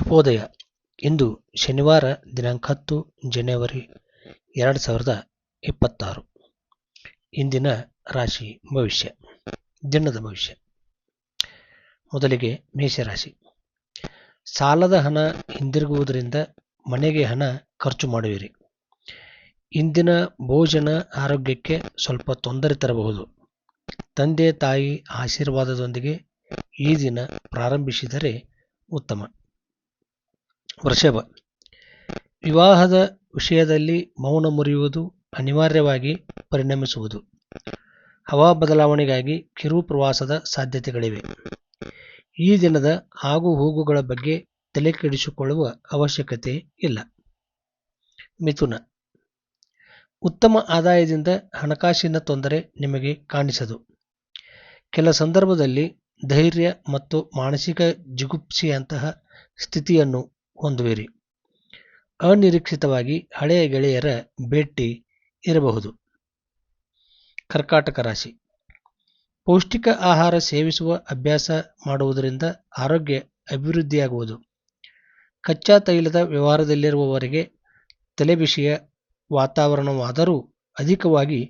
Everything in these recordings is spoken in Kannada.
ಶುಭೋದಯ. ಇಂದು ಶನಿವಾರ ದಿನಾಂಕ 10 ಜನವರಿ 2026. ಇಂದಿನ ರಾಶಿ ಭವಿಷ್ಯ, ದಿನದ ಭವಿಷ್ಯ. ಮೊದಲಿಗೆ ಮೇಷರಾಶಿ. ಸಾಲದ ಹಣ ಹಿಂದಿರುಗುವುದರಿಂದ ಮನೆಗೆ ಹಣ ಖರ್ಚು ಮಾಡುವಿರಿ. ಇಂದಿನ ಭೋಜನ ಆರೋಗ್ಯಕ್ಕೆ ಸ್ವಲ್ಪ ತೊಂದರೆ ತರಬಹುದು. ತಂದೆ ತಾಯಿ ಆಶೀರ್ವಾದದೊಂದಿಗೆ ಈ ದಿನ ಪ್ರಾರಂಭಿಸಿದರೆ ಉತ್ತಮ. ವೃಷಭ. ವಿವಾಹದ ವಿಷಯದಲ್ಲಿ ಮೌನ ಮುರಿಯುವುದು ಅನಿವಾರ್ಯವಾಗಿ ಪರಿಣಮಿಸುವುದು. ಹವಾ ಬದಲಾವಣೆಗಾಗಿ ಕಿರು ಪ್ರವಾಸದ ಸಾಧ್ಯತೆಗಳಿವೆ. ಈ ದಿನದ ಆಗು ಹೋಗುಗಳ ಬಗ್ಗೆ ತಲೆ ಕೆಡಿಸಿಕೊಳ್ಳುವ ಅವಶ್ಯಕತೆ ಇಲ್ಲ. ಮಿಥುನ. ಉತ್ತಮ ಆದಾಯದಿಂದ ಹಣಕಾಸಿನ ತೊಂದರೆ ನಿಮಗೆ ಕಾಣಿಸದು. ಕೆಲ ಸಂದರ್ಭದಲ್ಲಿ ಧೈರ್ಯ ಮತ್ತು ಮಾನಸಿಕ ಜಿಗುಪ್ಸೆಯಂತಹ ಸ್ಥಿತಿಯನ್ನು ಹೊಂದುವಿರಿ. ಅನಿರೀಕ್ಷಿತವಾಗಿ ಹಳೆಯ ಗೆಳೆಯರ ಭೇಟಿ ಇರಬಹುದು. ಕರ್ಕಾಟಕ ರಾಶಿ. ಪೌಷ್ಟಿಕ ಆಹಾರ ಸೇವಿಸುವ ಅಭ್ಯಾಸ ಮಾಡುವುದರಿಂದ ಆರೋಗ್ಯ ಅಭಿವೃದ್ಧಿಯಾಗುವುದು. ಕಚ್ಚಾ ತೈಲದ ವ್ಯವಹಾರದಲ್ಲಿರುವವರಿಗೆ ತಲೆಬಿಸಿಯ ವಾತಾವರಣವಾದರೂ ಅಧಿಕವಾಗಿ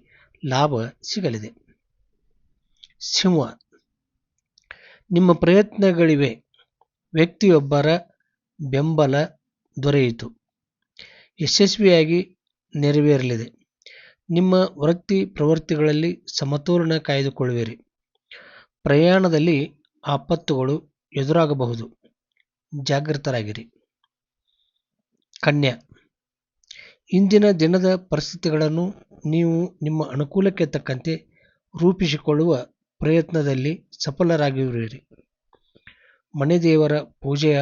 ಲಾಭ ಸಿಗಲಿದೆ. ಸಿಂಹ. ನಿಮ್ಮ ಪ್ರಯತ್ನಗಳಿವೆ. ವ್ಯಕ್ತಿಯೊಬ್ಬರ ಬೆಂಬಲ ದೊರೆಯಿತು. ಯಶಸ್ವಿಯಾಗಿ ನೆರವೇರಲಿದೆ. ನಿಮ್ಮ ವೃತ್ತಿ ಪ್ರವೃತ್ತಿಗಳಲ್ಲಿ ಸಮತೋಲನ ಕಾಯ್ದುಕೊಳ್ಳುವಿರಿ. ಪ್ರಯಾಣದಲ್ಲಿ ಆಪತ್ತುಗಳು ಎದುರಾಗಬಹುದು. ಜಾಗೃತರಾಗಿರಿ. ಕನ್ಯಾ. ಇಂದಿನ ದಿನದ ಪರಿಸ್ಥಿತಿಗಳನ್ನು ನೀವು ನಿಮ್ಮ ಅನುಕೂಲಕ್ಕೆ ತಕ್ಕಂತೆ ರೂಪಿಸಿಕೊಳ್ಳುವ ಪ್ರಯತ್ನದಲ್ಲಿ ಸಫಲರಾಗಿರುವಿರಿ. ಮನೆ ದೇವರ ಪೂಜೆಯ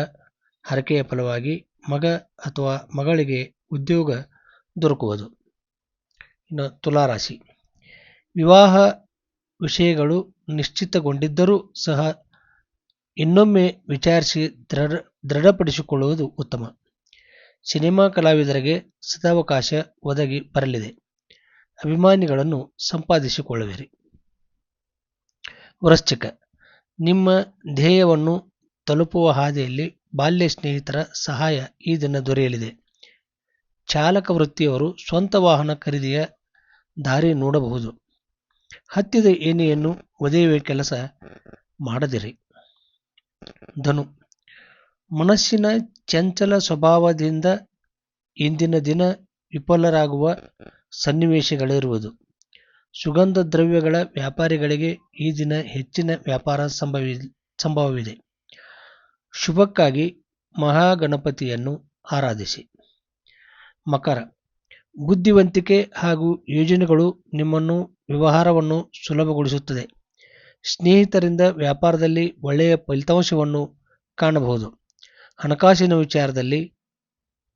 ಹರಕೆಯ ಫಲವಾಗಿ ಮಗ ಅಥವಾ ಮಗಳಿಗೆ ಉದ್ಯೋಗ ದೊರಕುವುದು. ಇನ್ನು ತುಲಾರಾಶಿ. ವಿವಾಹ ವಿಷಯಗಳು ನಿಶ್ಚಿತಗೊಂಡಿದ್ದರೂ ಸಹ ಇನ್ನೊಮ್ಮೆ ವಿಚಾರಿಸಿ ದೃಢಪಡಿಸಿಕೊಳ್ಳುವುದು ಉತ್ತಮ. ಸಿನಿಮಾ ಕಲಾವಿದರಿಗೆ ಸದಾವಕಾಶ ಒದಗಿ ಬರಲಿದೆ. ಅಭಿಮಾನಿಗಳನ್ನು ಸಂಪಾದಿಸಿಕೊಳ್ಳುವಿರಿ. ವೃಶ್ಚಿಕ. ನಿಮ್ಮ ಧ್ಯೇಯವನ್ನು ತಲುಪುವ ಹಾದಿಯಲ್ಲಿ ಬಾಲ್ಯ ಸ್ನೇಹಿತರ ಸಹಾಯ ಈ ದಿನ ದೊರೆಯಲಿದೆ. ಚಾಲಕ ವೃತ್ತಿಯವರು ಸ್ವಂತ ವಾಹನ ಖರೀದಿಯ ದಾರಿ ನೋಡಬಹುದು. ಹತ್ತಿದ ಏಣಿಯನ್ನು ಒದೆಯುವ ಕೆಲಸ ಮಾಡದಿರಿ. ಧನು. ಮನಸ್ಸಿನ ಚಂಚಲ ಸ್ವಭಾವದಿಂದ ಇಂದಿನ ದಿನ ವಿಫಲರಾಗುವ ಸನ್ನಿವೇಶಗಳಿರುವುದು. ಸುಗಂಧ ದ್ರವ್ಯಗಳ ವ್ಯಾಪಾರಿಗಳಿಗೆ ಈ ದಿನ ಹೆಚ್ಚಿನ ವ್ಯಾಪಾರ ಸಂಭವವಿದೆ. ಶುಭಕ್ಕಾಗಿ ಮಹಾಗಣಪತಿಯನ್ನು ಆರಾಧಿಸಿ. ಮಕರ. ಬುದ್ಧಿವಂತಿಕೆ ಹಾಗೂ ಯೋಜನೆಗಳು ನಿಮ್ಮನ್ನು ವ್ಯವಹಾರವನ್ನು ಸುಲಭಗೊಳಿಸುತ್ತದೆ. ಸ್ನೇಹಿತರಿಂದ ವ್ಯಾಪಾರದಲ್ಲಿ ಒಳ್ಳೆಯ ಫಲಿತಾಂಶವನ್ನು ಕಾಣಬಹುದು. ಹಣಕಾಸಿನ ವಿಚಾರದಲ್ಲಿ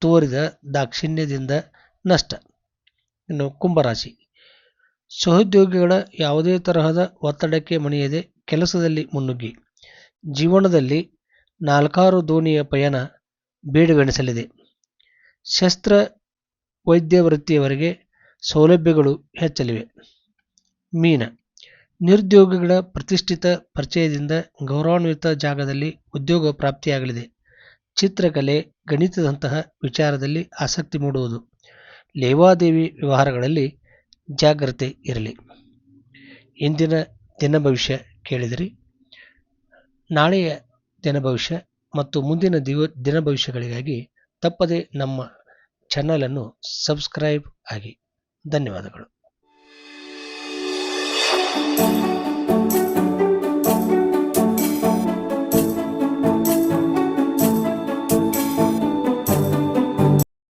ತೋರಿದ ದಾಕ್ಷಿಣ್ಯದಿಂದ ನಷ್ಟ. ಇನ್ನು ಕುಂಭರಾಶಿ. ಸಹೋದ್ಯೋಗಿಗಳ ಯಾವುದೇ ತರಹದ ಒತ್ತಡಕ್ಕೆ ಮಣಿಯದೆ ಕೆಲಸದಲ್ಲಿ ಮುನ್ನುಗ್ಗಿ. ಜೀವನದಲ್ಲಿ 4 ದೋಣಿಯ ಪಯಣ ಬೇಡವೆನಿಸಲಿದೆ. ಶಸ್ತ್ರ ವೈದ್ಯ ವೃತ್ತಿಯವರಿಗೆ ಸೌಲಭ್ಯಗಳು ಹೆಚ್ಚಲಿವೆ. ಮೀನ. ನಿರುದ್ಯೋಗಿಗಳ ಪ್ರತಿಷ್ಠಿತ ಪರಿಚಯದಿಂದ ಗೌರವಾನ್ವಿತ ಜಾಗದಲ್ಲಿ ಉದ್ಯೋಗ ಪ್ರಾಪ್ತಿಯಾಗಲಿದೆ. ಚಿತ್ರಕಲೆ, ಗಣಿತದಂತಹ ವಿಚಾರದಲ್ಲಿ ಆಸಕ್ತಿ ಮೂಡುವುದು. ಲೇವಾದೇವಿ ವ್ಯವಹಾರಗಳಲ್ಲಿ ಜಾಗ್ರತೆ ಇರಲಿ. ಇಂದಿನ ದಿನ ಭವಿಷ್ಯ ಕೇಳಿದಿರಿ. ನಾಳೆಯ ದಿನ ಭವಿಷ್ಯ ಮತ್ತು ಮುಂದಿನ ದಿನ ಭವಿಷ್ಯಗಳಿಗಾಗಿ ತಪ್ಪದೆ ನಮ್ಮ ಚಾನಲನ್ನು ಸಬ್ಸ್ಕ್ರೈಬ್ ಆಗಿ. ಧನ್ಯವಾದಗಳು.